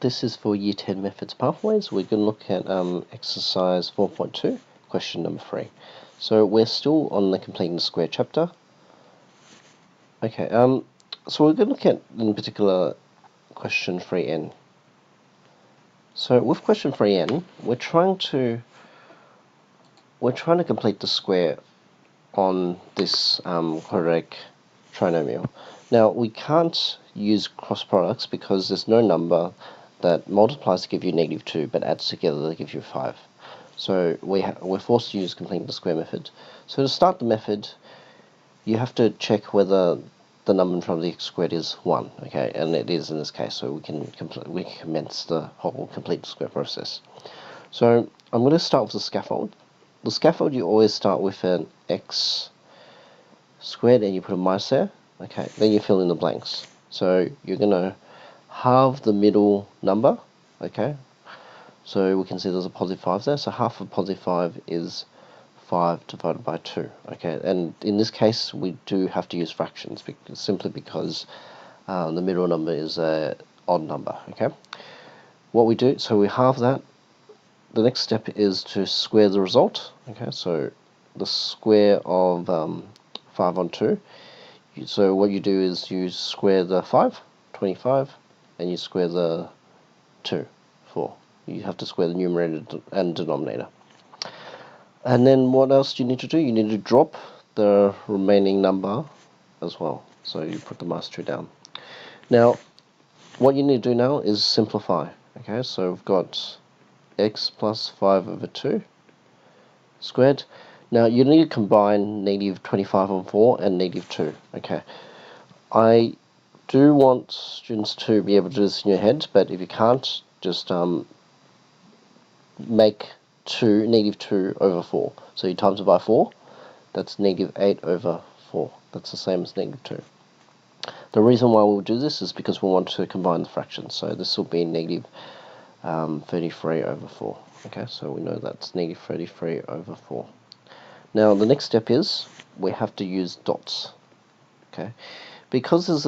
This is for Year 10 Methods Pathways. We're going to look at exercise 4.2, question number 3. So we're still on the completing the square chapter. Okay, so we're going to look at, in particular, question 3n. So with question 3n, we're trying to complete the square on this quadratic trinomial. Now we can't use cross products because there's no number that multiplies to give you -2 but adds together to give you 5. So we're forced to use completing the square method. So to start the method, you have to check whether the number in front of the x squared is 1, okay, and it is in this case, so we can commence the whole complete square process. So I'm going to start with the scaffold. The scaffold, you always start with an x squared and you put a minus there, okay, then you fill in the blanks. So you're going to halve the middle number, okay, so we can see there's a positive 5 there, so half of positive 5 is 5 divided by 2, okay, and in this case we do have to use fractions simply because the middle number is an odd number, okay. What we do, so we halve that. The next step is to square the result, okay, so the square of 5 on 2, so what you do is you square the 5, 25, and you square the 2, 4. You have to square the numerator and denominator. And then what else do you need to do? You need to drop the remaining number as well. So you put the minus 2 down. Now, what you need to do now is simplify. Okay, so we've got x plus 5 over 2 squared. Now, you need to combine -25 on 4 and -2. Okay, I do want students to be able to do this in your head, but if you can't, just make -2 over 4. So you times it by 4, that's -8 over 4. That's the same as -2. The reason why we'll do this is because we want to combine the fractions. So this will be -33 over 4. Okay, so we know that's -33 over 4. Now the next step is we have to use dots. Okay, because this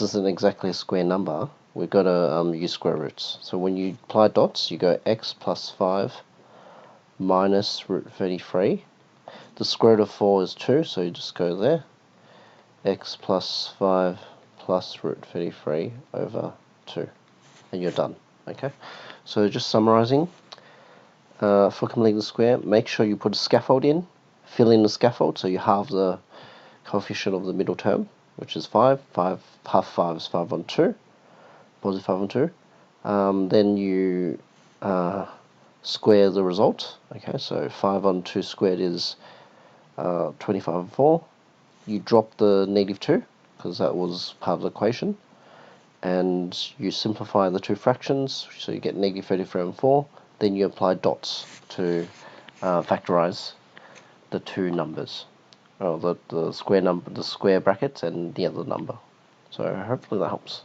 isn't exactly a square number, we've got to use square roots. So when you apply dots, you go x plus 5 minus root 33. The square root of 4 is 2, so you just go there. X plus 5 plus root 33 over 2. And you're done. Okay, so just summarizing, for completing the square, make sure you put a scaffold in, fill in the scaffold, so you halve the coefficient of the middle term, which is 5. Half 5 is 5 on 2, positive 5 on 2. Then you square the result. Okay, so 5 on 2 squared is 25 on 4. You drop the -2 because that was part of the equation, and you simplify the two fractions, so you get -33 on 4. Then you apply dots to factorize the two numbers, or the square brackets and the other number. So hopefully that helps.